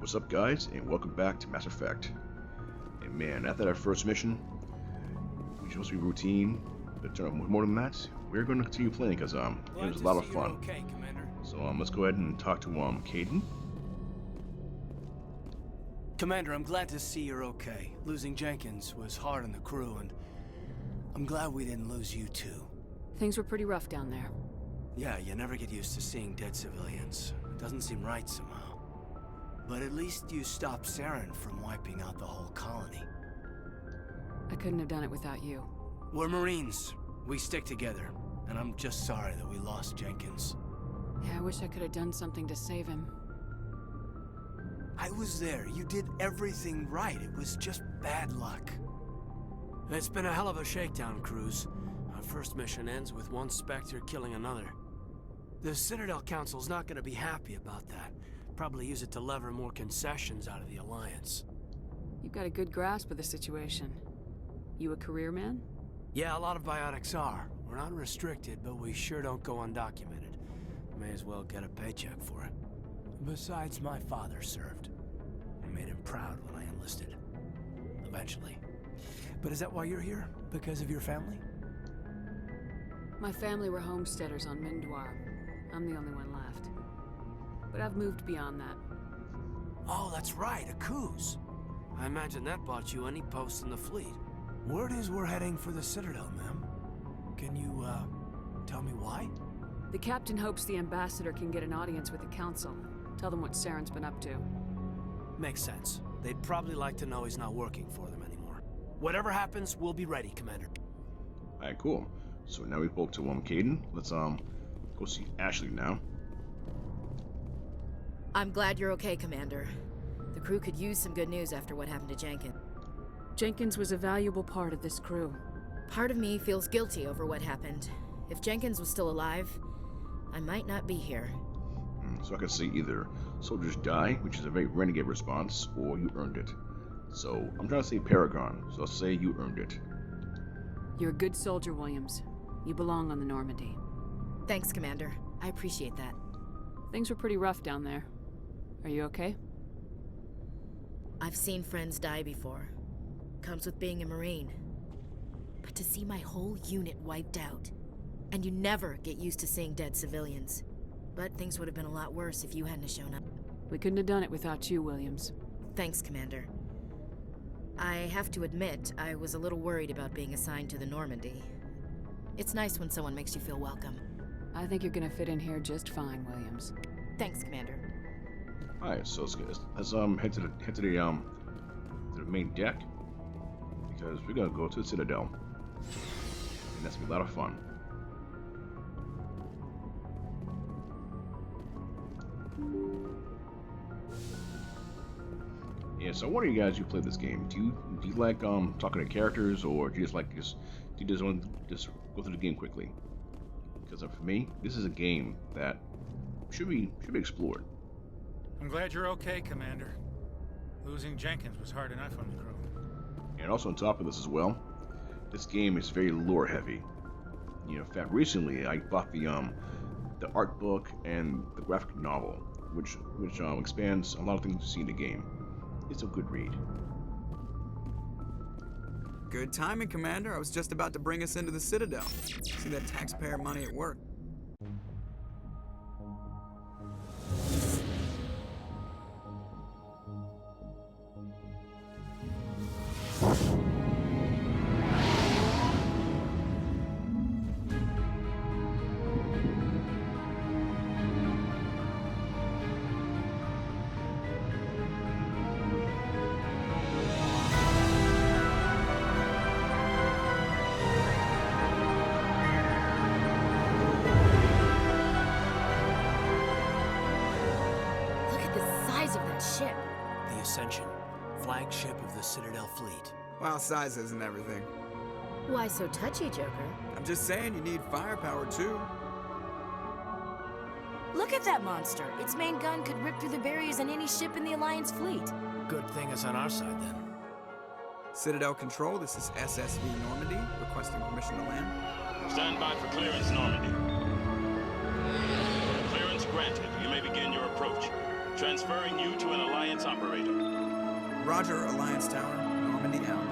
What's up, guys, and welcome back to Mass Effect. And man, after that first mission, which was supposed to be routine, but more than that, we're going to continue playing because it was a lot of fun. Okay, Commander. So let's go ahead and talk to Kaidan. Commander, I'm glad to see you're okay. Losing Jenkins was hard on the crew, and I'm glad we didn't lose you too. Things were pretty rough down there. Yeah, you never get used to seeing dead civilians. It doesn't seem right somehow. But at least you stopped Saren from wiping out the whole colony. I couldn't have done it without you. We're Marines. We stick together. And I'm just sorry that we lost Jenkins. Yeah, I wish I could have done something to save him. I was there. You did everything right. It was just bad luck. It's been a hell of a shakedown cruise. Our first mission ends with one Spectre killing another. The Citadel Council's not gonna be happy about that. Probably use it to lever more concessions out of the Alliance. You've got a good grasp of the situation. You a career man? Yeah, a lot of biotics are. We're not restricted, but we sure don't go undocumented. May as well get a paycheck for it. Besides, my father served. I made him proud when I enlisted. Eventually. But is that why you're here? Because of your family? My family were homesteaders on Mindwar. I'm the only one left. But I've moved beyond that. Oh, that's right, a cruise. I imagine that bought you any post in the fleet. Word is we're heading for the Citadel, ma'am. Can you, tell me why? The captain hopes the ambassador can get an audience with the council. Tell them what Saren's been up to. Makes sense. They'd probably like to know he's not working for them anymore. Whatever happens, we'll be ready, Commander. Alright, cool. So now we spoke to Kaidan. Let's go see Ashley now. I'm glad you're okay, Commander. The crew could use some good news after what happened to Jenkins. Jenkins was a valuable part of this crew. Part of me feels guilty over what happened. If Jenkins was still alive, I might not be here. So I can see either soldiers die, which is a very renegade response, or you earned it. So I'm trying to say Paragon, so I'll say you earned it. You're a good soldier, Williams. You belong on the Normandy. Thanks, Commander. I appreciate that. Things were pretty rough down there. Are you okay? I've seen friends die before. Comes with being a Marine. But to see my whole unit wiped out, and you never get used to seeing dead civilians. But things would have been a lot worse if you hadn't shown up. We couldn't have done it without you, Williams. Thanks, Commander. I have to admit, I was a little worried about being assigned to the Normandy. It's nice when someone makes you feel welcome. I think you're gonna fit in here just fine, Williams. Thanks, Commander. Alright, so let's head to the main deck, because we're gonna go to the Citadel, and that's gonna be a lot of fun. Yeah, so what are you guys who play this game? Do you like talking to characters, or do you just want to go through the game quickly? Because for me, this is a game that should be explored. I'm glad you're okay, Commander. Losing Jenkins was hard enough on the crew. And also on top of this as well, this game is very lore heavy. You know, in fact, recently I bought the art book and the graphic novel, which expands a lot of things you see in the game. It's a good read. Good timing, Commander. I was just about to bring us into the Citadel. See that taxpayer money at work. Flagship of the Citadel fleet. Well, size isn't everything. Why so touchy, Joker? I'm just saying you need firepower, too. Look at that monster. Its main gun could rip through the barriers in any ship in the Alliance fleet. Good thing it's on our side, then. Citadel Control, this is SSV Normandy, requesting permission to land. Stand by for clearance, Normandy. Clearance granted. You may begin your approach. Transferring you to an Alliance operator. Roger, Alliance Tower. Normandy out.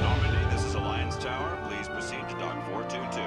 Normandy, this is Alliance Tower. Please proceed to Dock 422.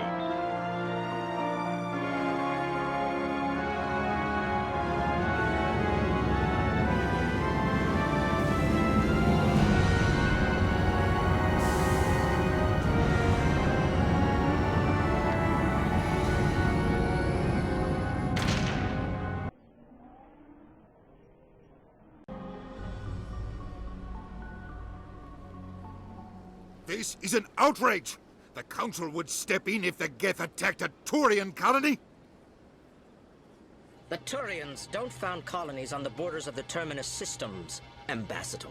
This is an outrage! The Council would step in if the Geth attacked a Turian colony? The Turians don't found colonies on the borders of the Terminus systems, Ambassador.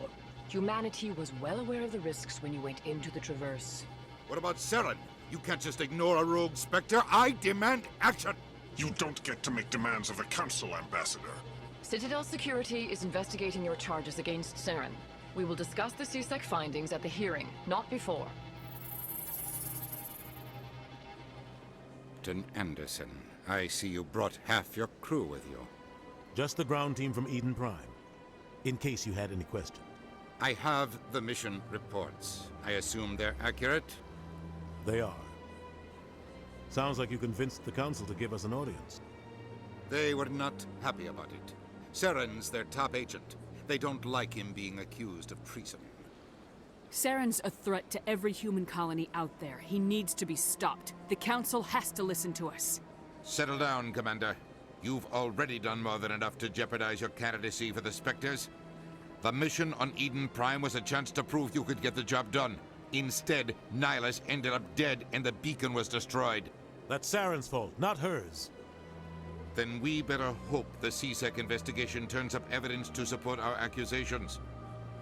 Humanity was well aware of the risks when you went into the Traverse. What about Saren? You can't just ignore a rogue Spectre. I demand action! You don't get to make demands of the Council, Ambassador. Citadel Security is investigating your charges against Saren. We will discuss the CSEC findings at the hearing, not before. Captain Anderson, I see you brought half your crew with you. Just the ground team from Eden Prime, in case you had any questions. I have the mission reports. I assume they're accurate? They are. Sounds like you convinced the Council to give us an audience. They were not happy about it. Saren's their top agent. They don't like him being accused of treason. Saren's a threat to every human colony out there. He needs to be stopped. The Council has to listen to us. Settle down, Commander. You've already done more than enough to jeopardize your candidacy for the Spectres. The mission on Eden Prime was a chance to prove you could get the job done. Instead, Nihilus ended up dead and the beacon was destroyed. That's Saren's fault, not hers. Then we better hope the CSEC investigation turns up evidence to support our accusations.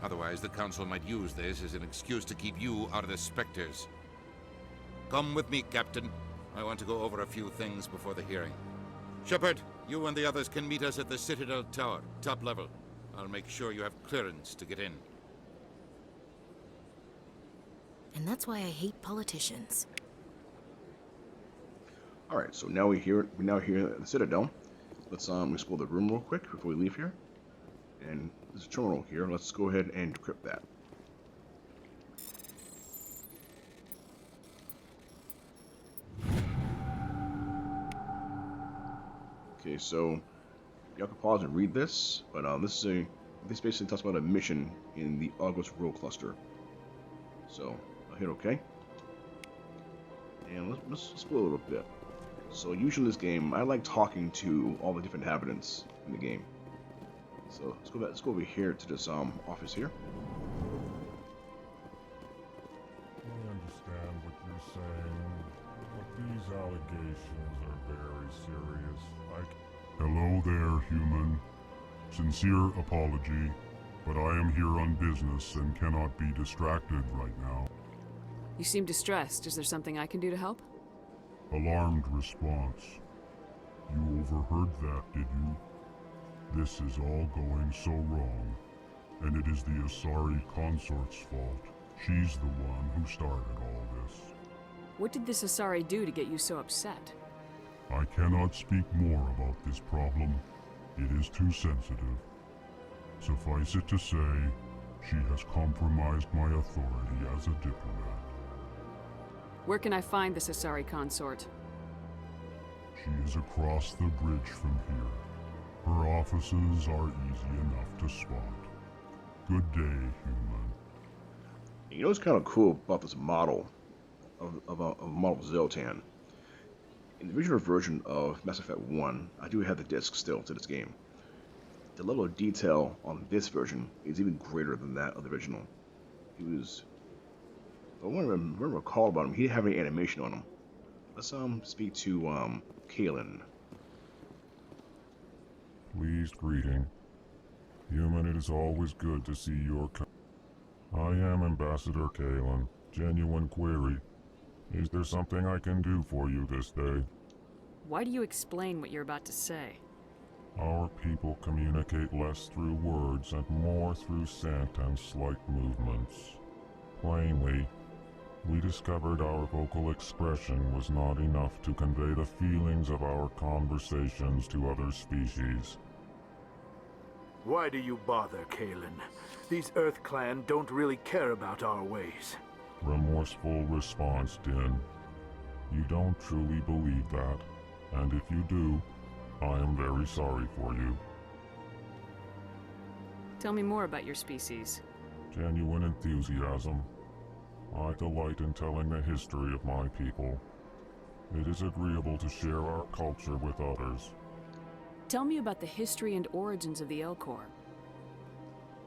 Otherwise, the Council might use this as an excuse to keep you out of the Spectres. Come with me, Captain. I want to go over a few things before the hearing. Shepard, you and the others can meet us at the Citadel Tower, top level. I'll make sure you have clearance to get in. And that's why I hate politicians. Alright, so now we're now here at the Citadel. Let's explore the room real quick before we leave here. And there's a terminal here. Let's go ahead and decrypt that. Okay, so y'all can pause and read this, but this basically talks about a mission in the August Row Cluster. So I'll hit OK, and let's explore a little bit. So usually in this game, I like talking to all the different inhabitants in the game. So let's go over here to this office here. I understand what you're saying, but these allegations are very serious. Hello there, human. Sincere apology, but I am here on business and cannot be distracted right now. You seem distressed. Is there something I can do to help? Alarmed response. You overheard that, did you? This is all going so wrong, and it is the Asari Consort's fault. She's the one who started all this. What did this Asari do to get you so upset? I cannot speak more about this problem. It is too sensitive. Suffice it to say, she has compromised my authority as a diplomat. Where can I find this Asari Consort? She is across the bridge from here. Her offices are easy enough to spot. Good day, human. You know what's kind of cool about this model of a model Zoltan? In the original version of Mass Effect 1, I do have the disc still to this game. The level of detail on this version is even greater than that of the original. He was... I want to recall about him. He didn't have any animation on him. Let's speak to Kalen. Pleased greeting. Human, it is always good to see your I am Ambassador Kalen. Genuine query. Is there something I can do for you this day? Why do you explain what you're about to say? Our people communicate less through words and more through scent and slight movements. Plainly, we discovered our vocal expression was not enough to convey the feelings of our conversations to other species. Why do you bother, Kalen? These Earth Clan don't really care about our ways. Remorseful response, Din. You don't truly believe that, and if you do, I am very sorry for you. Tell me more about your species. Genuine enthusiasm. I delight in telling the history of my people. It is agreeable to share our culture with others. Tell me about the history and origins of the Elcor.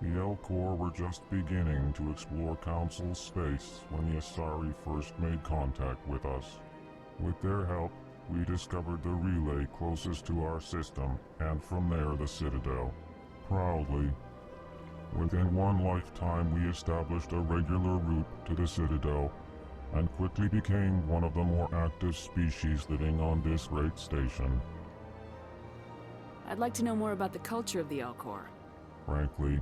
The Elcor were just beginning to explore Council space when the Asari first made contact with us. With their help, we discovered the relay closest to our system, and from there the Citadel. Proudly, within one lifetime we established a regular route to the Citadel, and quickly became one of the more active species living on this great station. I'd like to know more about the culture of the Elcor. Frankly,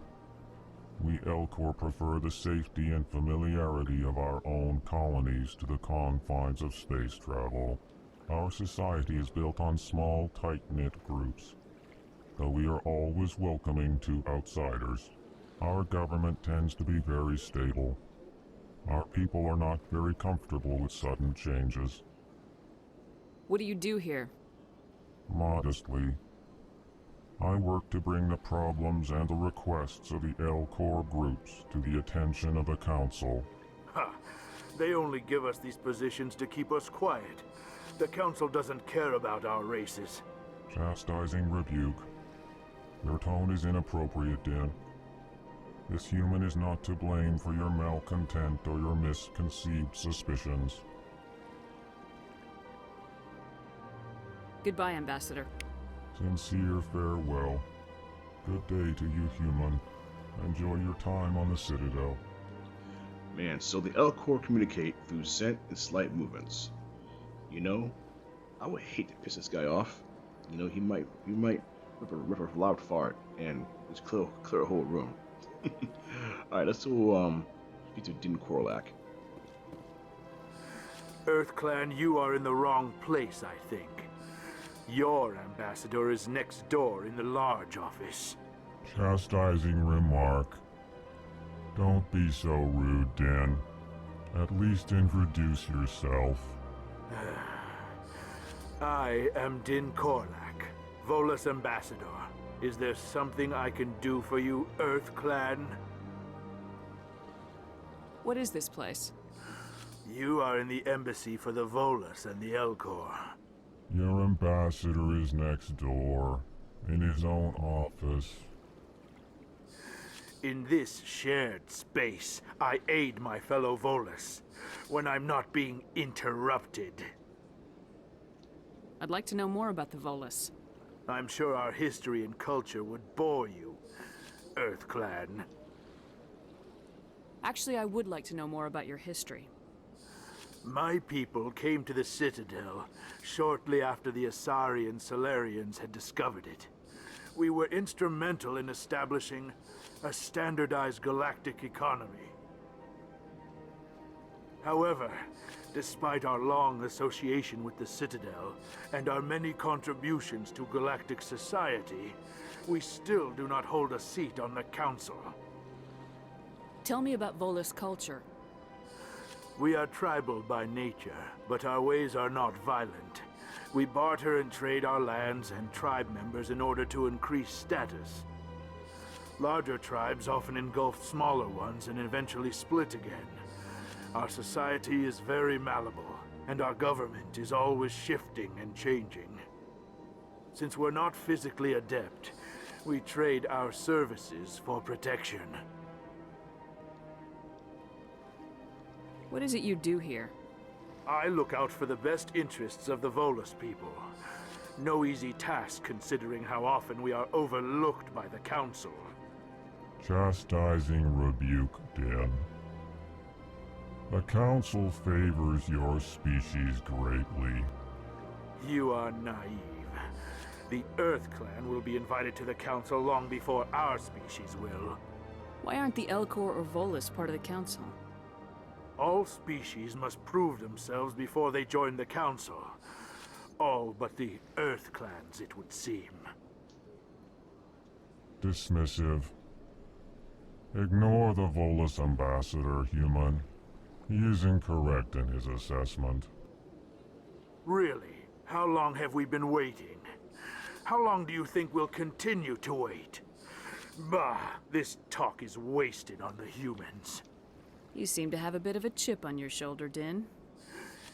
we Elcor prefer the safety and familiarity of our own colonies to the confines of space travel. Our society is built on small, tight-knit groups, though we are always welcoming to outsiders. Our government tends to be very stable. Our people are not very comfortable with sudden changes. What do you do here? Modestly, I work to bring the problems and the requests of the Elcor groups to the attention of the Council. Ha! They only give us these positions to keep us quiet. The Council doesn't care about our races. Chastising rebuke. Your tone is inappropriate, Din. This human is not to blame for your malcontent or your misconceived suspicions. Goodbye, Ambassador. Sincere farewell. Good day to you, human. Enjoy your time on the Citadel. Man, so the Elcor communicate through scent and slight movements. You know, I would hate to piss this guy off. You know, he might rip a loud fart and just clear a whole room. Alright, let's do speak to Din Korlak. Earth Clan, you are in the wrong place, I think. Your ambassador is next door in the large office. Chastising remark. Don't be so rude, Din. At least introduce yourself. I am Din Korlak, Volus ambassador. Is there something I can do for you, Earth Clan? What is this place? You are in the embassy for the Volus and the Elcor. Your ambassador is next door, in his own office. In this shared space, I aid my fellow Volus when I'm not being interrupted. I'd like to know more about the Volus. I'm sure our history and culture would bore you, Earth Clan. Actually, I would like to know more about your history. My people came to the Citadel shortly after the Asari and Salarians had discovered it. We were instrumental in establishing a standardized galactic economy. However, despite our long association with the Citadel and our many contributions to galactic society, we still do not hold a seat on the Council. Tell me about Volus culture. We are tribal by nature, but our ways are not violent. We barter and trade our lands and tribe members in order to increase status. Larger tribes often engulf smaller ones and eventually split again. Our society is very malleable, and our government is always shifting and changing. Since we're not physically adept, we trade our services for protection. What is it you do here? I look out for the best interests of the Volus people. No easy task considering how often we are overlooked by the Council. Chastising rebuke, Din. The Council favors your species greatly. You are naive. The Earth Clan will be invited to the Council long before our species will. Why aren't the Elcor or Volus part of the Council? All species must prove themselves before they join the Council. All but the Earth Clans, it would seem. dismissive. Ignore the Volus ambassador, human. He is incorrect in his assessment. Really? How long have we been waiting? How long do you think we'll continue to wait? Bah, this talk is wasted on the humans. You seem to have a bit of a chip on your shoulder, Din.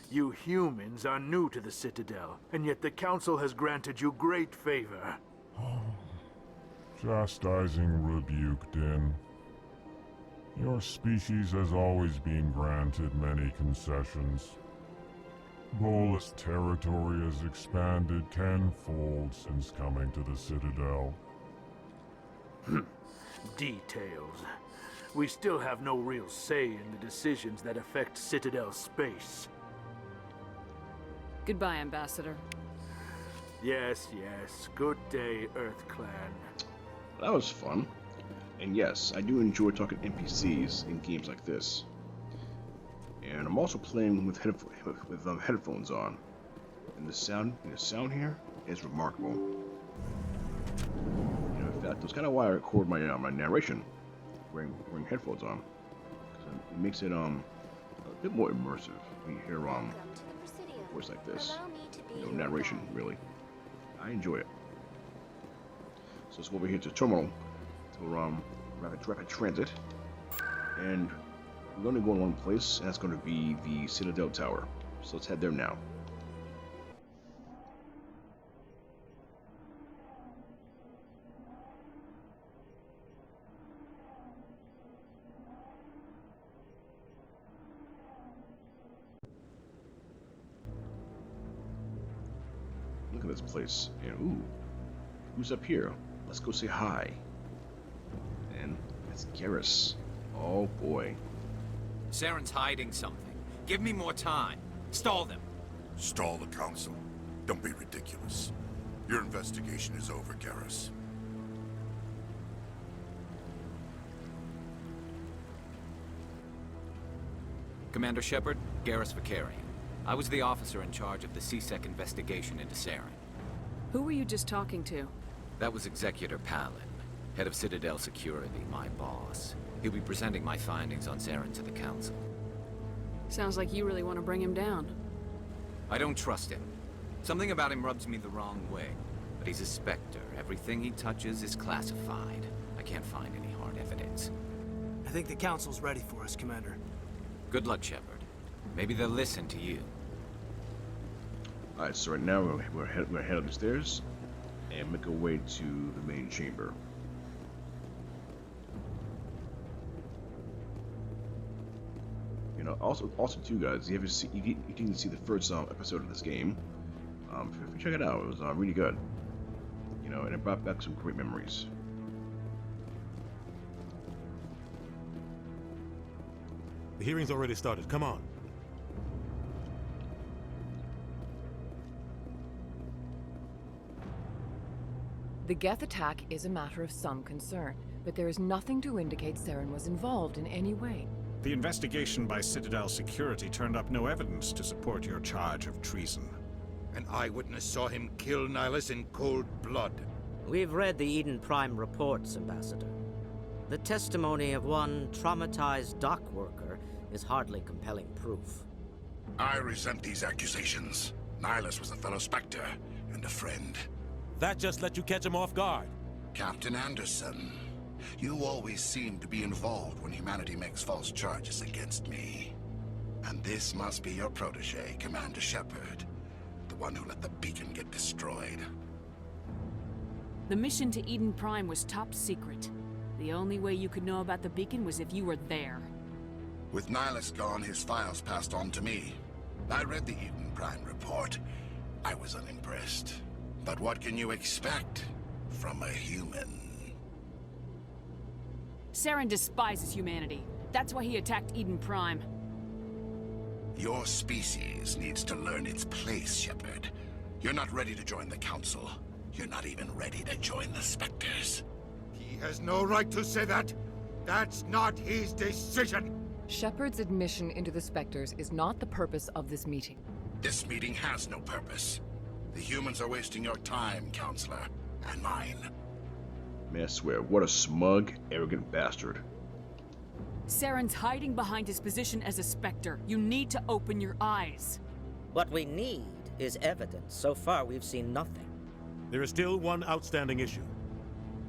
You humans are new to the Citadel, and yet the Council has granted you great favor. Chastising rebuke, Din. Your species has always been granted many concessions. Volus territory has expanded tenfold since coming to the Citadel. Details. We still have no real say in the decisions that affect Citadel space. Goodbye, Ambassador. Yes, yes. Good day, Earth Clan. That was fun. And yes, I do enjoy talking NPCs in games like this. And I'm also playing with headphones on. And the sound here is remarkable. You know, in fact, that's kind of why I record my my narration wearing headphones on. It makes it a bit more immersive when you hear voice like this. You know, narration really. I enjoy it. So let's go over here to terminal to rapid transit, and we're going to go in one place, and that's going to be the Citadel Tower. So let's head there now. Look at this place, and ooh, who's up here? Let's go say hi. And it's Garrus. Oh boy. Saren's hiding something. Give me more time. Stall them. Stall the Council? Don't be ridiculous. Your investigation is over, Garrus. Commander Shepard, Garrus Vicarian. I was the officer in charge of the CSEC investigation into Saren. Who were you just talking to? That was Executor Palin, head of Citadel Security, my boss. He'll be presenting my findings on Saren to the Council. Sounds like you really want to bring him down. I don't trust him. Something about him rubs me the wrong way. But he's a Spectre. Everything he touches is classified. I can't find any hard evidence. I think the Council's ready for us, Commander. Good luck, Shepard. Maybe they'll listen to you. Alright, so right now we're head up the stairs and make our way to the main chamber. You know, also too, guys, you can see the first episode of this game. If you check it out, it was really good. You know, and it brought back some great memories. The hearing's already started. Come on. The Geth attack is a matter of some concern, but there is nothing to indicate Saren was involved in any way. The investigation by Citadel Security turned up no evidence to support your charge of treason. An eyewitness saw him kill Nihilus in cold blood. We've read the Eden Prime reports, Ambassador. The testimony of one traumatized dock worker is hardly compelling proof. I resent these accusations. Nihilus was a fellow Spectre and a friend. That just let you catch him off guard. Captain Anderson, you always seem to be involved when humanity makes false charges against me. And this must be your protege, Commander Shepard, the one who let the beacon get destroyed. The mission to Eden Prime was top secret. The only way you could know about the beacon was if you were there. With Nihilus gone, his files passed on to me. I read the Eden Prime report. I was unimpressed. But what can you expect from a human? Saren despises humanity. That's why he attacked Eden Prime. Your species needs to learn its place, Shepard. You're not ready to join the Council. You're not even ready to join the Spectres. He has no right to say that. That's not his decision. Shepard's admission into the Spectres is not the purpose of this meeting. This meeting has no purpose. The humans are wasting your time, Counselor, and mine. Man, I swear, what a smug, arrogant bastard. Saren's hiding behind his position as a Spectre. You need to open your eyes. What we need is evidence. So far, we've seen nothing. There is still one outstanding issue.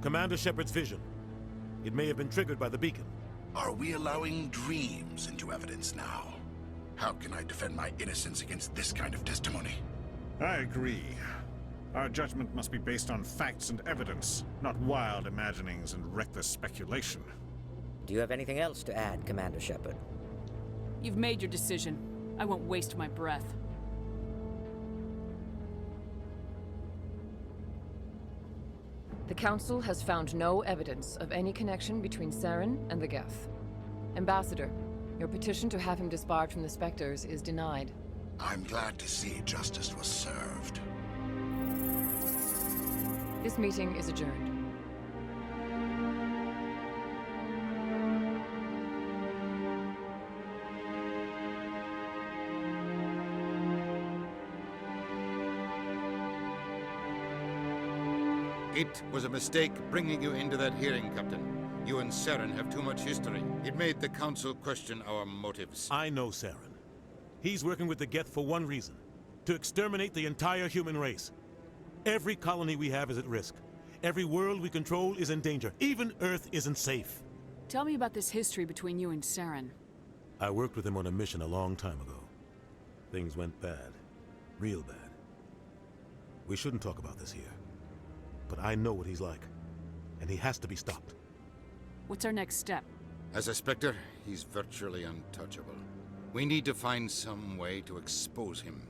Commander Shepard's vision. It may have been triggered by the beacon. Are we allowing dreams into evidence now? How can I defend my innocence against this kind of testimony? I agree. Our judgment must be based on facts and evidence, not wild imaginings and reckless speculation. Do you have anything else to add, Commander Shepard? You've made your decision. I won't waste my breath. The Council has found no evidence of any connection between Saren and the Geth. Ambassador, your petition to have him disbarred from the Spectres is denied. I'm glad to see justice was served. This meeting is adjourned. It was a mistake bringing you into that hearing, Captain. You and Saren have too much history. It made the Council question our motives. I know Saren. He's working with the Geth for one reason. To exterminate the entire human race. Every colony we have is at risk. Every world we control is in danger. Even Earth isn't safe. Tell me about this history between you and Saren. I worked with him on a mission a long time ago. Things went bad. Real bad. We shouldn't talk about this here. But I know what he's like. And he has to be stopped. What's our next step? As a Spectre, he's virtually untouchable. We need to find some way to expose him.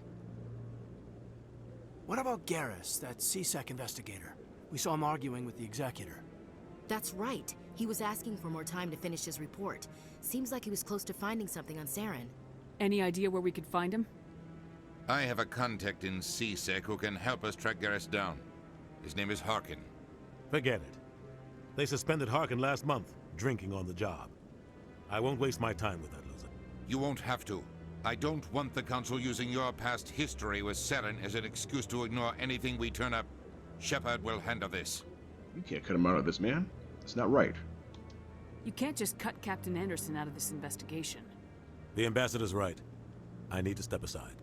What about Garrus, that CSEC investigator? We saw him arguing with the Executor. That's right. He was asking for more time to finish his report. Seems like he was close to finding something on Saren. Any idea where we could find him? I have a contact in CSEC who can help us track Garrus down. His name is Harkin. Forget it. They suspended Harkin last month, drinking on the job. I won't waste my time with that loser. You won't have to. I don't want the Council using your past history with Saren as an excuse to ignore anything we turn up. Shepard will handle this. You can't cut him out of this, man. It's not right. You can't just cut Captain Anderson out of this investigation. The Ambassador's right. I need to step aside.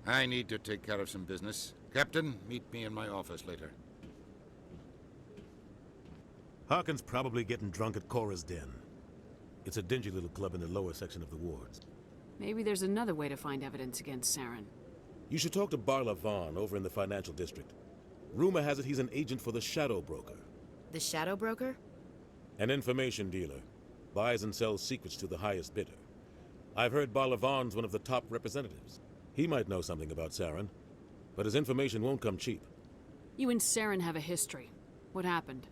I need to take care of some business. Captain, meet me in my office later. Harkin's probably getting drunk at Cora's Den. It's a dingy little club in the lower section of the wards. Maybe there's another way to find evidence against Saren. You should talk to Barla Vaughn over in the financial district. Rumor has it he's an agent for the Shadow Broker. The Shadow Broker? An information dealer. Buys and sells secrets to the highest bidder. I've heard Barla Vaughn's one of the top representatives. He might know something about Saren, but his information won't come cheap. You and Saren have a history. What happened?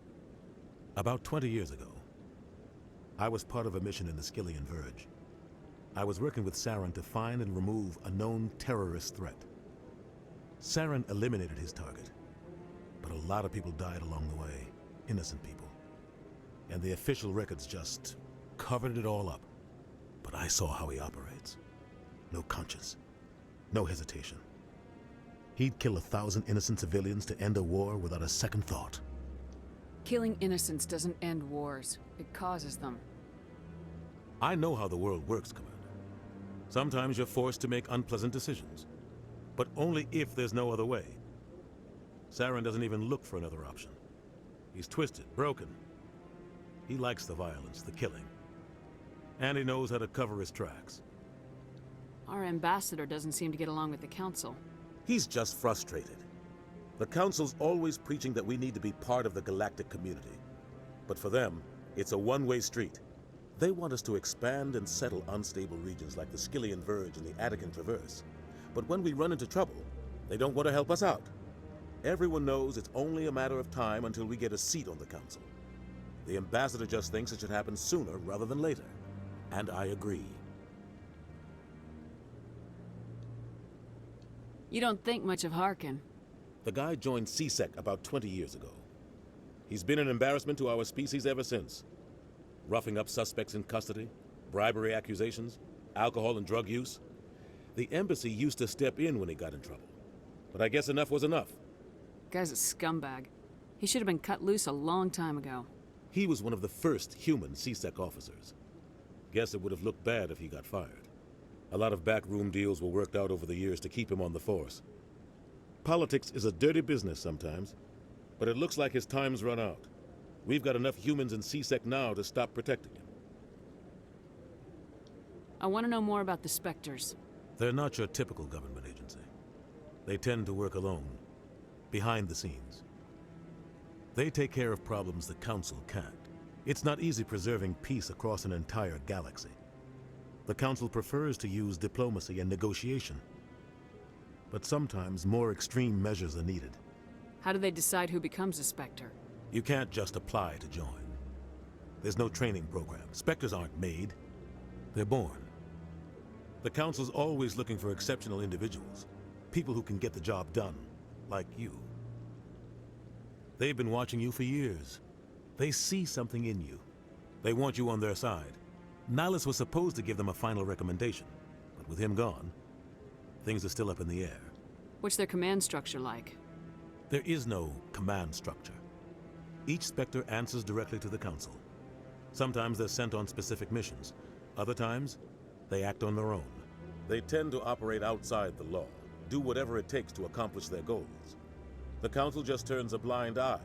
About 20 years ago, I was part of a mission in the Skillian Verge. I was working with Saren to find and remove a known terrorist threat. Saren eliminated his target, but a lot of people died along the way, innocent people. And the official records just covered it all up. But I saw how he operates. No conscience, no hesitation. He'd kill 1,000 innocent civilians to end a war without a second thought. Killing innocents doesn't end wars. It causes them. I know how the world works, Commander. Sometimes you're forced to make unpleasant decisions. But only if there's no other way. Saren doesn't even look for another option. He's twisted, broken. He likes the violence, the killing. And he knows how to cover his tracks. Our ambassador doesn't seem to get along with the Council. He's just frustrated. The Council's always preaching that we need to be part of the galactic community. But for them, it's a one-way street. They want us to expand and settle unstable regions like the Skillian Verge and the Attican Traverse. But when we run into trouble, they don't want to help us out. Everyone knows it's only a matter of time until we get a seat on the Council. The Ambassador just thinks it should happen sooner rather than later. And I agree. You don't think much of Harkin. The guy joined CSEC about 20 years ago. He's been an embarrassment to our species ever since. Roughing up suspects in custody, bribery accusations, alcohol and drug use. The embassy used to step in when he got in trouble. But I guess enough was enough. Guy's a scumbag. He should have been cut loose a long time ago. He was one of the first human CSEC officers. Guess it would have looked bad if he got fired. A lot of backroom deals were worked out over the years to keep him on the force. Politics is a dirty business sometimes, but it looks like his time's run out. We've got enough humans in CSEC now to stop protecting him. I want to know more about the Spectres. They're not your typical government agency. They tend to work alone, behind the scenes. They take care of problems the Council can't. It's not easy preserving peace across an entire galaxy. The Council prefers to use diplomacy and negotiation. But sometimes more extreme measures are needed. How do they decide who becomes a Spectre? You can't just apply to join. There's no training program. Spectres aren't made. They're born. The Council's always looking for exceptional individuals. People who can get the job done, like you. They've been watching you for years. They see something in you. They want you on their side. Nihilus was supposed to give them a final recommendation, but with him gone, things are still up in the air. What's their command structure like? There is no command structure. Each Spectre answers directly to the Council. Sometimes they're sent on specific missions. Other times, they act on their own. They tend to operate outside the law, do whatever it takes to accomplish their goals. The Council just turns a blind eye.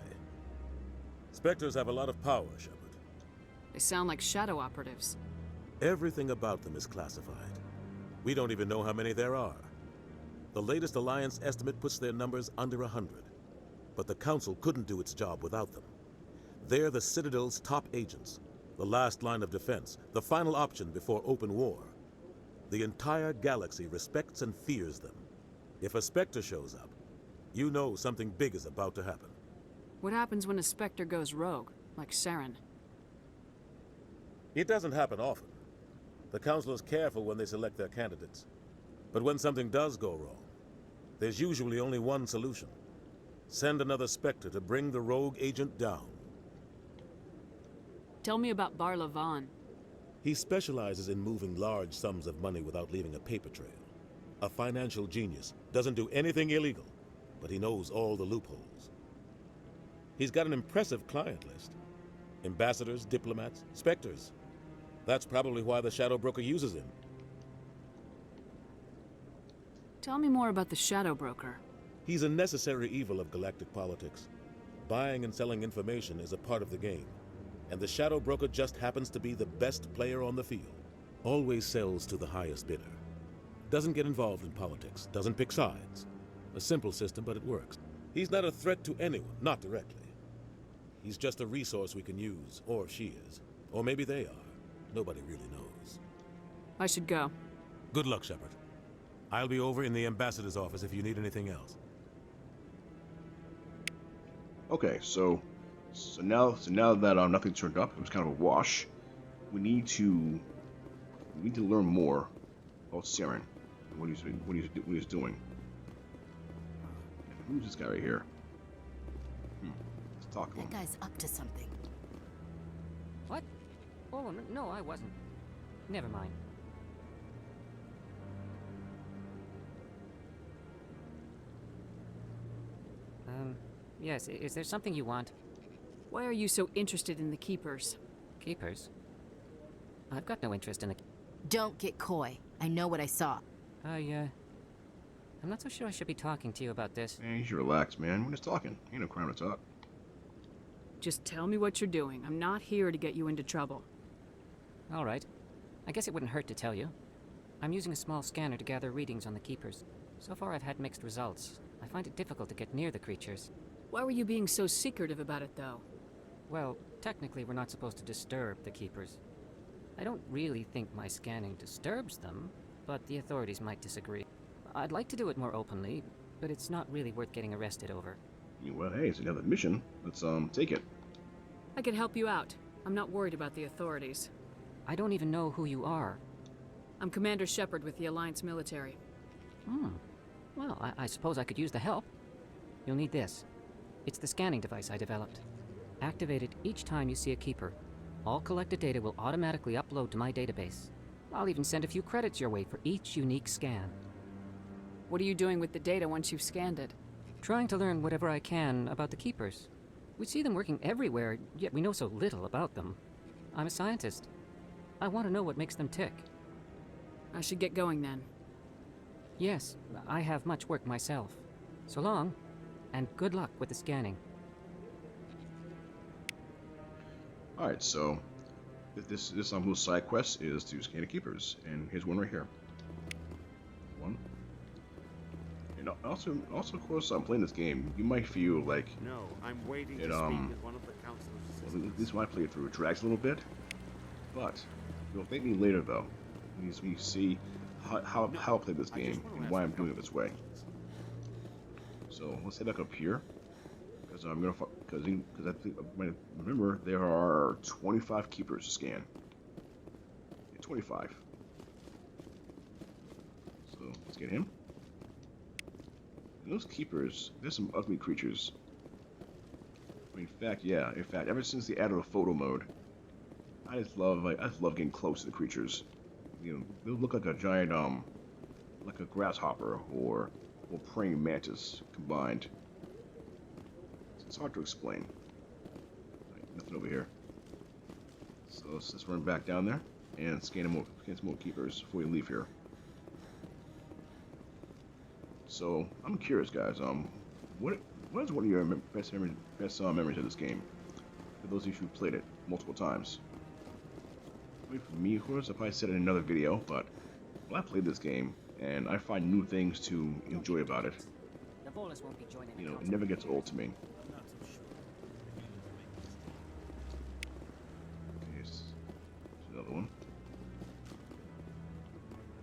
Spectres have a lot of power, Shepard. They sound like shadow operatives. Everything about them is classified. We don't even know how many there are. The latest Alliance estimate puts their numbers under 100. But the Council couldn't do its job without them. They're the Citadel's top agents, the last line of defense, the final option before open war. The entire galaxy respects and fears them. If a Spectre shows up, you know something big is about to happen. What happens when a Spectre goes rogue, like Saren? It doesn't happen often. The Council is careful when they select their candidates. But when something does go wrong, there's usually only one solution. Send another Spectre to bring the rogue agent down. Tell me about Barla Vaughn. He specializes in moving large sums of money without leaving a paper trail. A financial genius, doesn't do anything illegal, but he knows all the loopholes. He's got an impressive client list. Ambassadors, diplomats, Spectres. That's probably why the Shadow Broker uses him. Tell me more about the Shadow Broker. He's a necessary evil of galactic politics. Buying and selling information is a part of the game, and the Shadow Broker just happens to be the best player on the field. Always sells to the highest bidder. Doesn't get involved in politics, doesn't pick sides. A simple system, but it works. He's not a threat to anyone, not directly. He's just a resource we can use, or she is. Or maybe they are. Nobody really knows. I should go. Good luck, Shepard. I'll be over in the ambassador's office if you need anything else. Okay, so now that nothing turned up, it was kind of a wash. We need to learn more about Saren and what he's doing. Who's this guy right here? Let's talk to him. That guy's up to something. What? Oh, no, I wasn't. Never mind. Yes, is there something you want? Why are you so interested in the Keepers? Keepers? I've got no interest in the... Don't get coy. I know what I saw. I'm not so sure I should be talking to you about this. Man, you should relax, man. We're just talking. Ain't no crime to talk. Just tell me what you're doing. I'm not here to get you into trouble. All right. I guess it wouldn't hurt to tell you. I'm using a small scanner to gather readings on the Keepers. So far I've had mixed results. I find it difficult to get near the creatures. Why were you being so secretive about it, though? Well, technically we're not supposed to disturb the Keepers. I don't really think my scanning disturbs them, but the authorities might disagree. I'd like to do it more openly, but it's not really worth getting arrested over. Well, hey, it's another mission. Let's take it. I can help you out. I'm not worried about the authorities. I don't even know who you are. I'm Commander Shepard with the Alliance military. Well, I suppose I could use the help. You'll need this. It's the scanning device I developed. Activate it each time you see a Keeper. All collected data will automatically upload to my database. I'll even send a few credits your way for each unique scan. What are you doing with the data once you've scanned it? Trying to learn whatever I can about the Keepers. We see them working everywhere, yet we know so little about them. I'm a scientist. I want to know what makes them tick. I should get going then. Yes, I have much work myself. So long, and good luck with the scanning. Alright, so this little side quest is to scan the keepers, and here's one right here. One. And also of course, I'm playing this game. You might feel like no, I'm waiting it, to speak with one of the council's assistants. at least when I play it through, it drags a little bit, but you'll thank me later though. When you see how I play this game and why I'm doing it this way. So let's head back up here, because I'm gonna because I think remember there are 25 keepers to scan. Yeah, 25. So let's get him. And those keepers, there's some ugly creatures. I mean, in fact, ever since they added a photo mode, I just love getting close to the creatures. You know, they'll look like a giant like a grasshopper or praying mantis combined. It's hard to explain. Right, nothing over here. So let's run back down there and scan some more keepers before we leave here. So I'm curious, guys. What is one of your best memories of this game? For those of you who played it multiple times. I mean, for me, of course, I probably said it in another video, but when I played this game and I find new things to enjoy about it, you know, it never gets old to me. Okay, here's another one.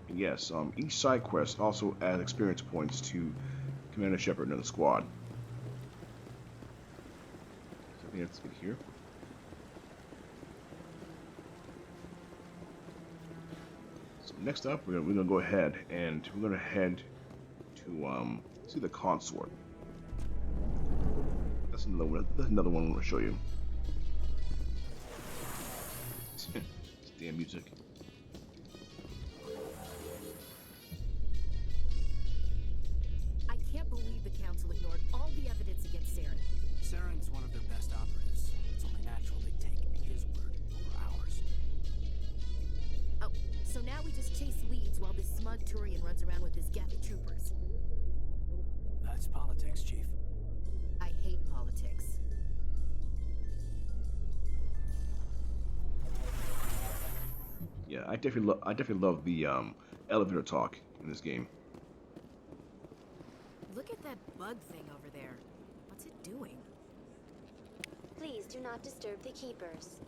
And yes, each side quest also adds experience points to Commander Shepard and the squad. So I think that's it here. So next up, we're gonna go ahead and we're gonna head to see the consort. That's another one. That's another one I'm gonna show you. Damn music. I can't believe the Council ignored all the evidence against Saren. Saren's one of their best operatives. It's only natural they take his word over ours. Oh, so now we just chase leads while this smug Turian runs around with his Geth troopers. That's politics, Chief. I hate politics. Yeah, I definitely love the elevator talk in this game. Look at that bug thing over there. What's it doing? Please do not disturb the keepers.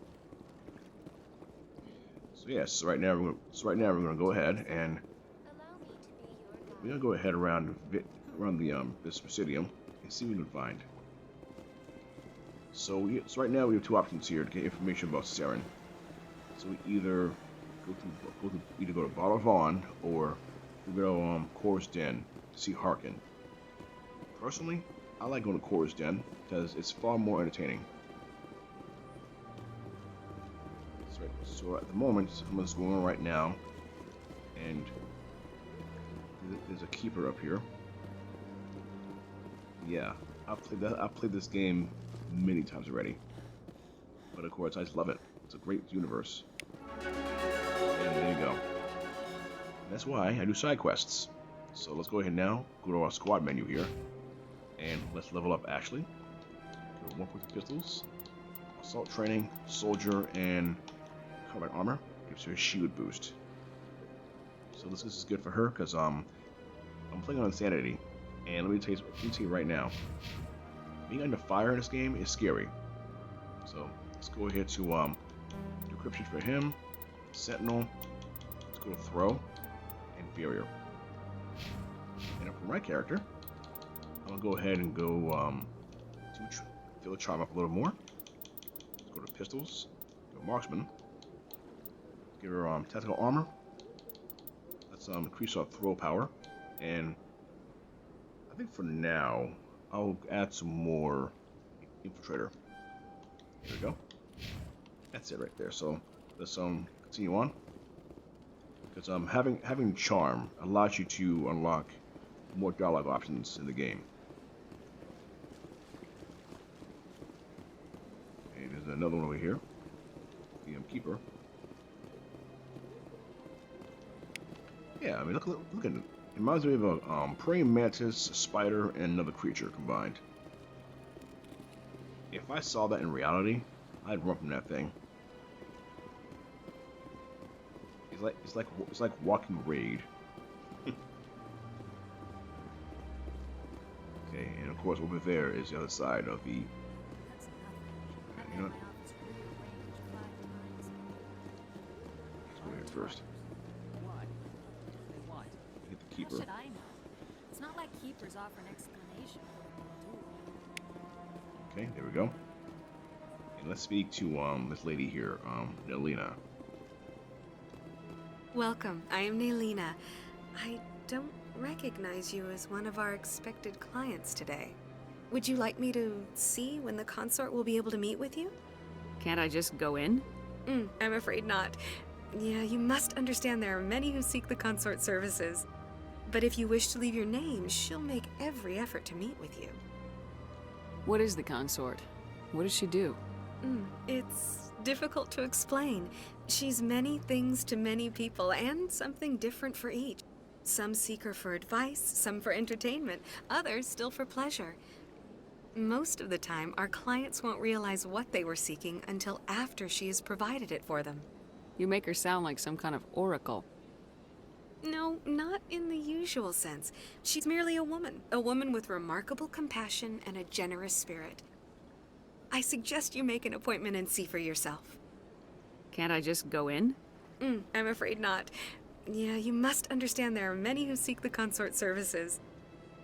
So yes, so right now we're gonna go ahead and we're gonna go ahead around the this presidium and see what we can find. So right now we have two options here to get information about Saren. So we either go to Bottle Vaughn or we go to Kor's Den to see Harkin. Personally, I like going to Kor's Den because it's far more entertaining. So at the moment, I'm just going on right now, and there's a keeper up here. Yeah, I've played this game many times already, but of course I just love it. It's a great universe, and there you go. That's why I do side quests. So let's go ahead now, go to our squad menu here, and let's level up Ashley. Go 150 pistols, assault training, soldier, and combat armor. Gives her a shield boost. So this is good for her because I'm playing on insanity, and let me tell you right now, being under fire in this game is scary. So let's go ahead to decryption for him, sentinel. Let's go to throw, inferior. And for my character, I'm gonna go ahead and go to fill the charm up a little more. Let's go to pistols, go marksman. Give her tactical armor. Let's increase our throw power, and I think for now I'll add some more infiltrator. There we go. That's it right there. So let's continue on, because having charm allows you to unlock more dialogue options in the game. another one over here. The keeper. Yeah, I mean, look at it. It reminds me of a praying mantis, a spider, and another creature combined. If I saw that in reality, I'd run from that thing. It's like walking raid. Okay, and of course over there is the other side of the. You know what? Let's go here first. Get the keeper. How should I know? It's not like keepers offer an explanation. Okay, there we go. And let's speak to this lady here, Nelina. Welcome. I am Nelina. I don't recognize you as one of our expected clients today. Would you like me to see when the consort will be able to meet with you? Can't I just go in? I'm afraid not. Yeah, you must understand there are many who seek the consort services. But if you wish to leave your name, she'll make every effort to meet with you. What is the consort? What does she do? It's difficult to explain. She's many things to many people, and something different for each. Some seek her for advice, some for entertainment, others still for pleasure. Most of the time, our clients won't realize what they were seeking until after she has provided it for them. You make her sound like some kind of oracle. No, not in the usual sense. She's merely a woman with remarkable compassion and a generous spirit. I suggest you make an appointment and see for yourself. Can't I just go in? I'm afraid not. Yeah, you must understand there are many who seek the consort services.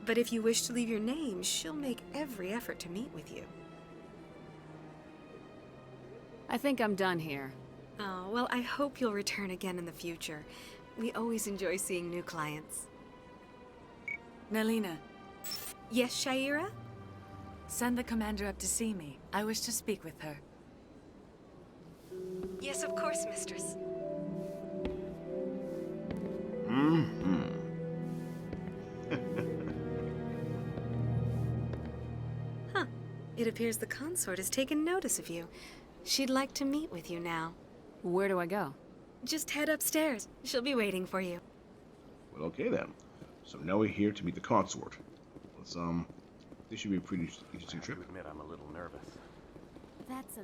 But if you wish to leave your name, she'll make every effort to meet with you. I think I'm done here. Oh, well, I hope you'll return again in the future. We always enjoy seeing new clients. Nelina. Yes, Shaira? Send the commander up to see me. I wish to speak with her. Yes, of course, mistress. Huh. It appears the consort has taken notice of you. She'd like to meet with you now. Where do I go? Just head upstairs. She'll be waiting for you. Well, okay then. So now we're here to meet the consort. Let's this should be a pretty interesting trip. I admit I'm a little nervous. That's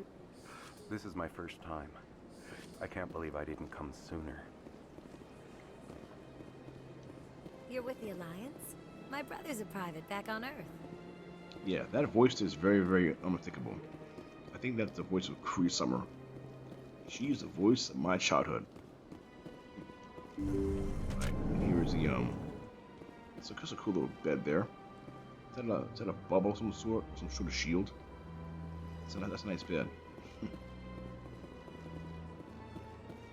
This is my first time. I can't believe I didn't come sooner. You're with the Alliance? My brother's a private back on Earth. Yeah, that voice is very, very unmistakable. I think that's the voice of Cree Summer. She is the voice of my childhood. Right, and here is the it's a cool little bed there. Is that a bubble of some sort of shield? That's a nice bed.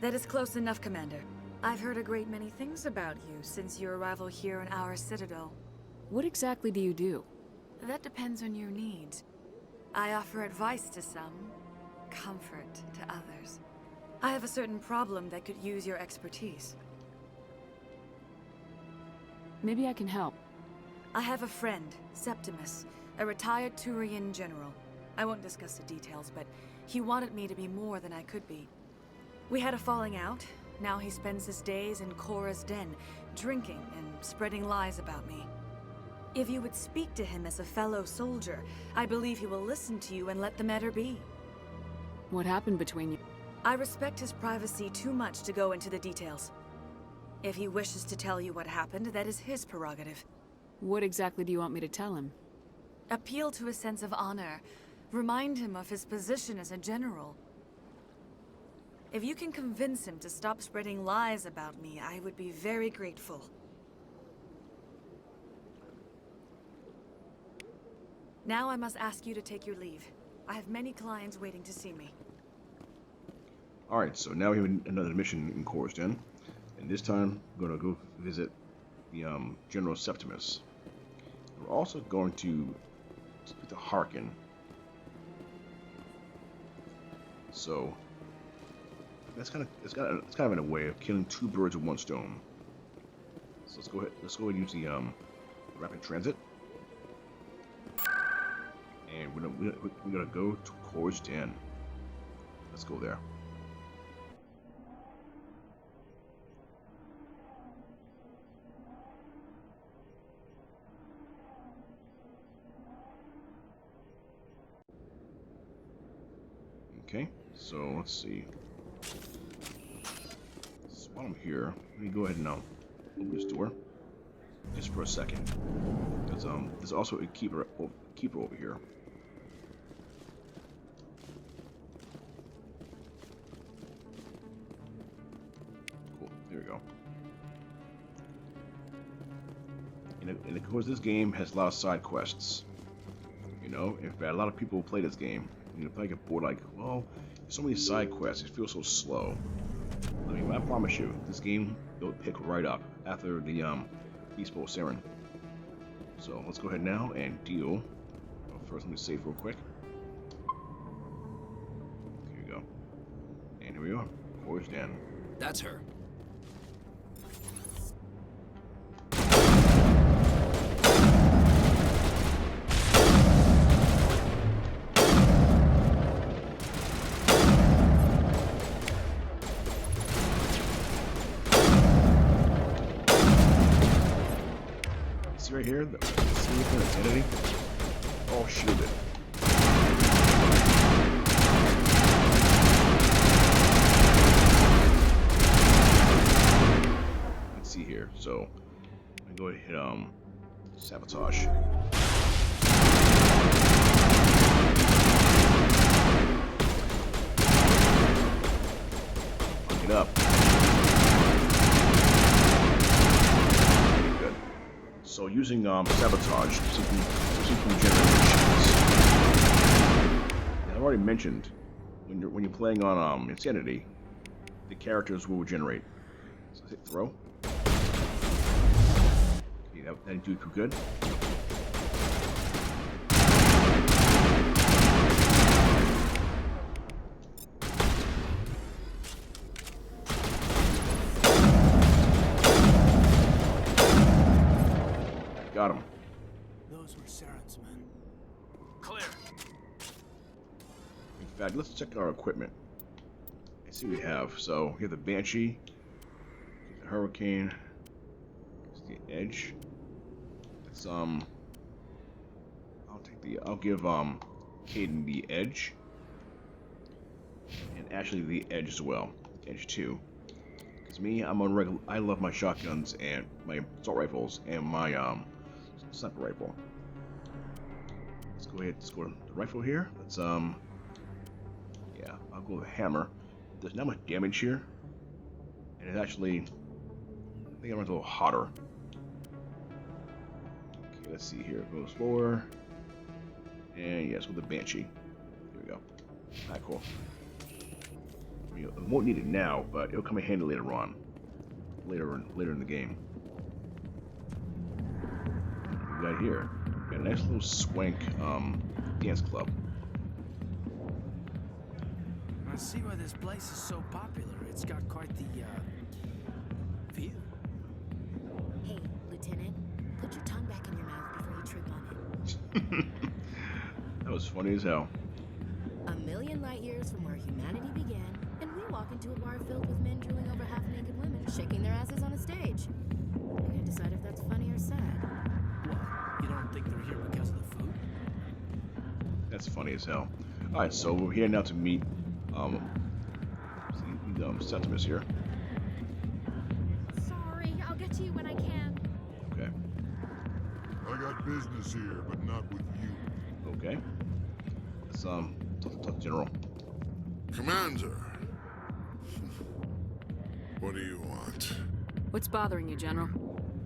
That is close enough, Commander. I've heard a great many things about you since your arrival here in our Citadel. What exactly do you do? That depends on your needs. I offer advice to some, comfort to others. I have a certain problem that could use your expertise. Maybe I can help. I have a friend, Septimus, a retired Turian general. I won't discuss the details, but he wanted me to be more than I could be. We had a falling out. Now he spends his days in Korra's den, drinking and spreading lies about me. If you would speak to him as a fellow soldier, I believe he will listen to you and let the matter be. What happened between you? I respect his privacy too much to go into the details. If he wishes to tell you what happened, that is his prerogative. What exactly do you want me to tell him? Appeal to his sense of honor. Remind him of his position as a general. If you can convince him to stop spreading lies about me, I would be very grateful. Now I must ask you to take your leave. I have many clients waiting to see me. Alright, so now we have another mission in Korra's Den. And this time, we're going to go visit the General Septimus. We're also going to speak to Harkin. So that's kind of in a way of killing two birds with one stone. So let's go ahead and use the rapid transit, and we're gonna go to Korra's Den. Let's go there. Okay, so let's see. So while I'm here, let me go ahead and open this door just for a second. Because there's also a keeper over here. Cool. There we go. And of course, this game has a lot of side quests. You know, in fact, a lot of people play this game. You know, play get bored, like, well, so many side quests, it feels so slow. I mean, I promise you, this game will pick right up after the Expo Saren. So let's go ahead now and deal. Well, first, let me save real quick. Here we go. And here we are. Poised down. That's her. Right here, see identity. Oh, shielded. Let's see here. So, I'm going to hit sabotage. Lock it up. So using sabotage to generate missions. I've already mentioned when you're playing on Insanity, the characters will regenerate. So hit throw. Okay, that didn't do too good. Got him. Those were Saren's men. Clear. In fact, let's check our equipment. Let's see what we have. So we have the Banshee, the Hurricane, the Edge. It's I'll give Caden the Edge, and actually the Edge as well, Edge 2. Because me, I'm on regular. I love my shotguns and my assault rifles and my sniper rifle. Let's go ahead. Let's go to the rifle here. Let's yeah, I'll go with a hammer. There's not much damage here, and it actually, I think it runs a little hotter. Okay, let's see here. It goes slower, and yes, with the Banshee. Here we go. Alright, cool. I mean, it won't need it now, but it'll come in handy later on. Later in the game. What we got here? We got a nice little swank dance club. I see why this place is so popular. It's got quite the view. Hey, Lieutenant, put your tongue back in your mouth before you trip on it. That was funny as hell. 1,000,000 light years from where humanity began, and we walk into a bar filled with men drooling over half-naked women, shaking their asses on a stage. We can't decide if that's funny or sad. What? You don't think they're here because of the food? That's funny as hell. Alright, so we're here now to meet Septimus here. Sorry, I'll get to you when I can. Okay. I got business here, but not with you. Okay. Let's talk to General. Commander. What do you want? What's bothering you, General?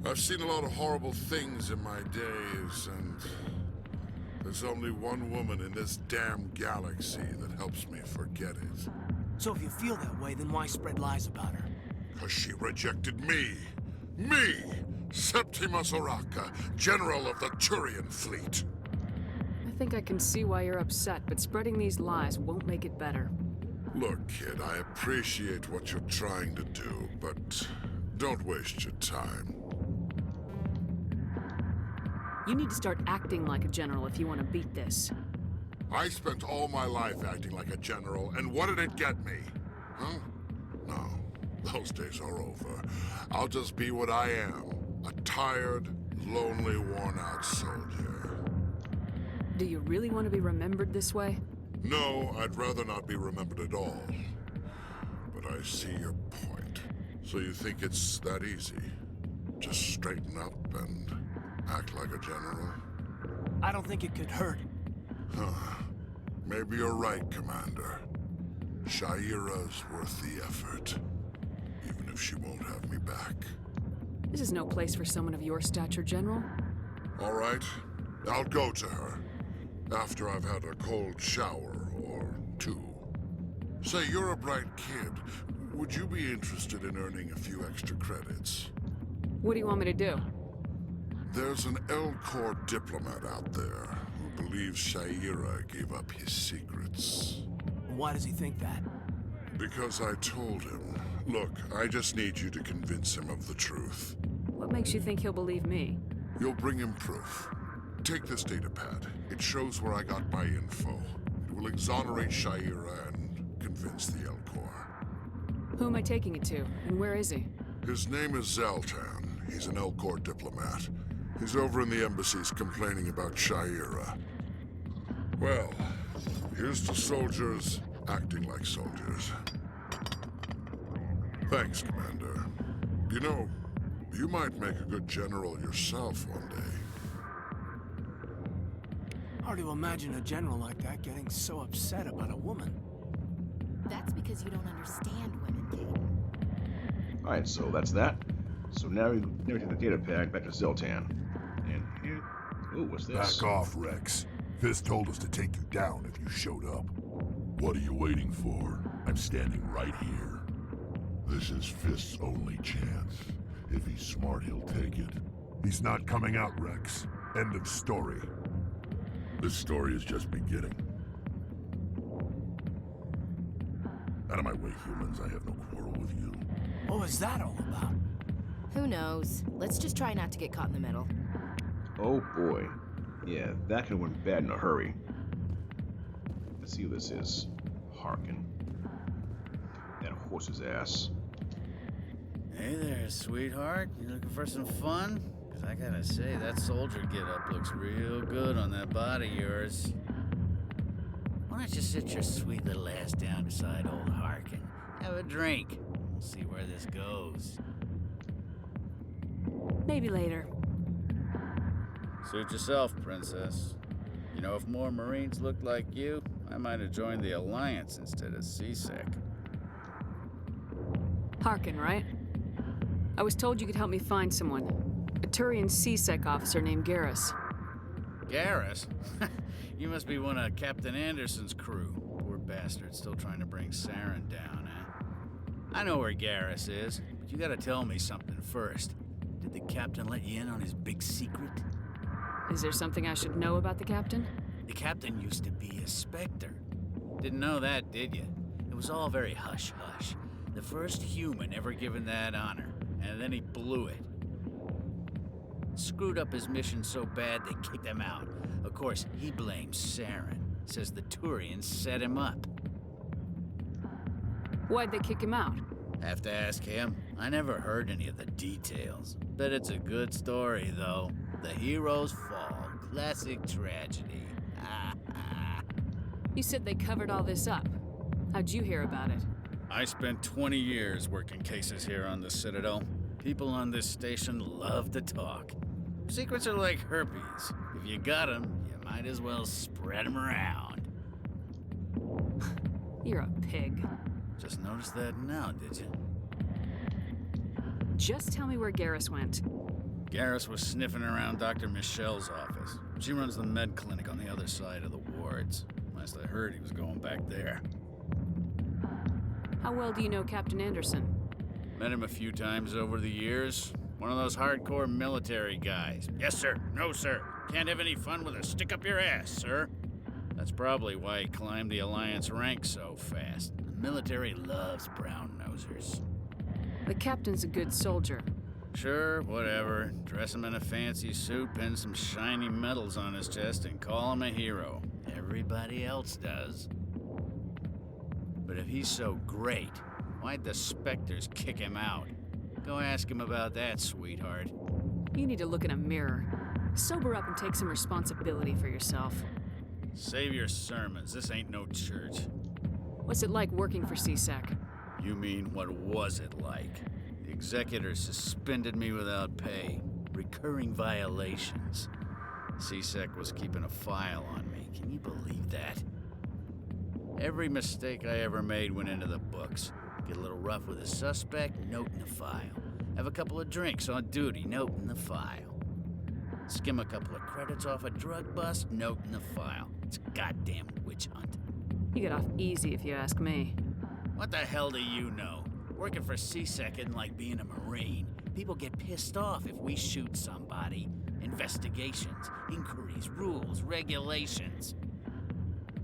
I've seen a lot of horrible things in my days, and there's only one woman in this damn galaxy that helps me forget it. So if you feel that way, then why spread lies about her? 'Cause she rejected me. Me! Septimus Oraka, General of the Turian Fleet. I think I can see why you're upset, but spreading these lies won't make it better. Look, kid, I appreciate what you're trying to do, but don't waste your time. You need to start acting like a general if you want to beat this. I spent all my life acting like a general, and what did it get me? Huh? No, those days are over. I'll just be what I am. A tired, lonely, worn-out soldier. Do you really want to be remembered this way? No, I'd rather not be remembered at all. But I see your point. So you think it's that easy? Just straighten up and act like a general? I don't think it could hurt. Huh. Maybe you're right, Commander. Shaira's worth the effort. Even if she won't have me back. This is no place for someone of your stature, General. All right. I'll go to her. After I've had a cold shower or two. Say, you're a bright kid. Would you be interested in earning a few extra credits? What do you want me to do? There's an L-Corps diplomat out there who believes Shaira gave up his secrets. Why does he think that? Because I told him. Look, I just need you to convince him of the truth. What makes you think he'll believe me? You'll bring him proof. Take this datapad. It shows where I got my info. It will exonerate Shaira and convince the L-Corps. Who am I taking it to, and where is he? His name is Zaltan. He's an L-Corps diplomat. He's over in the embassies complaining about Shaira. Well, here's to soldiers acting like soldiers. Thanks, Commander. You know, you might make a good general yourself one day. Hard to imagine a general like that getting so upset about a woman. That's because you don't understand women, Caden. Alright, so that's that. So now we take the data pad back to Zoltan. And here... Ooh, what's this? Back off, Rex. Fist told us to take you down if you showed up. What are you waiting for? I'm standing right here. This is Fist's only chance. If he's smart, he'll take it. He's not coming out, Rex. End of story. This story is just beginning. Out of my way, humans. I have no quarrel with you. What was that all about? Who knows? Let's just try not to get caught in the middle. Oh boy. Yeah, that could have went bad in a hurry. Let's see who this is. Harkin. That horse's ass. Hey there, sweetheart. You looking for some fun? Because I gotta say, that soldier get-up looks real good on that body of yours. Why don't you sit your sweet little ass down beside old Harkin? Have a drink. We'll see where this goes. Maybe later. Suit yourself, princess. You know, if more Marines looked like you, I might have joined the Alliance instead of CSEC. Harkin, right? I was told you could help me find someone. A Turian CSEC officer named Garrus. Garrus? You must be one of Captain Anderson's crew. Poor bastard, still trying to bring Saren down, huh? I know where Garrus is, but you gotta tell me something first. Did the captain let you in on his big secret? Is there something I should know about the captain? The captain used to be a Spectre. Didn't know that, did you? It was all very hush-hush. The first human ever given that honor, and then he blew it. Screwed up his mission so bad they kicked him out. Of course, he blames Saren. Says the Turians set him up. Why'd they kick him out? Have to ask him. I never heard any of the details. Bet it's a good story, though. The hero's fall. Classic tragedy. You said they covered all this up. How'd you hear about it? I spent 20 years working cases here on the Citadel. People on this station love to talk. Secrets are like herpes. If you got them, you might as well spread them around. You're a pig. Just noticed that now, did you? Just tell me where Garrus went. Garrus was sniffing around Dr. Michelle's office. She runs the med clinic on the other side of the wards. Last I heard, he was going back there. How well do you know Captain Anderson? Met him a few times over the years. One of those hardcore military guys. Yes, sir. No, sir. Can't have any fun with a stick up your ass, sir. That's probably why he climbed the Alliance ranks so fast. The military loves brown-nosers. The captain's a good soldier. Sure, whatever. Dress him in a fancy suit, pin some shiny medals on his chest, and call him a hero. Everybody else does. But if he's so great, why'd the Spectres kick him out? Go ask him about that, sweetheart. You need to look in a mirror. Sober up and take some responsibility for yourself. Save your sermons. This ain't no church. What's it like working for CSEC? You mean, what was it like? The executor suspended me without pay. Recurring violations. CSEC was keeping a file on me. Can you believe that? Every mistake I ever made went into the books. Get a little rough with a suspect, note in the file. Have a couple of drinks on duty, note in the file. Skim a couple of credits off a drug bust, note in the file. It's a goddamn witch hunt. You get off easy if you ask me. What the hell do you know? Working for CSEC isn't like being a Marine. People get pissed off if we shoot somebody. Investigations, inquiries, rules, regulations.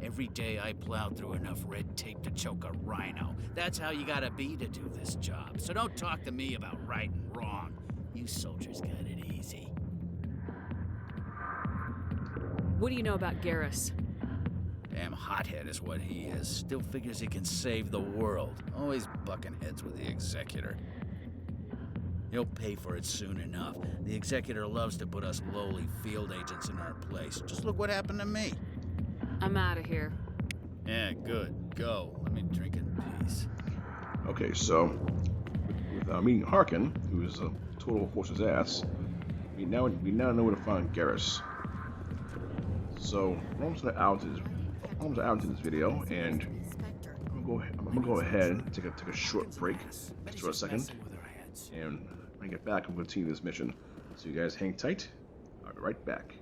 Every day I plowed through enough red tape to choke a rhino. That's how you gotta be to do this job. So don't talk to me about right and wrong. You soldiers got it easy. What do you know about Garrus? Damn hothead is what he is. Still figures he can save the world. Always bucking heads with the executor. He'll pay for it soon enough. The executor loves to put us lowly field agents in our place. Just look what happened to me. I'm out of here. Yeah, good. Go. Let me drink in peace. Okay, so with meeting Harkin, who's a total horse's ass, we now know where to find Garrus. So we're almost out into this video, and I'm gonna go ahead and take a short break just for a second, and when I get back, I'm gonna continue this mission. So you guys hang tight. I'll be right back.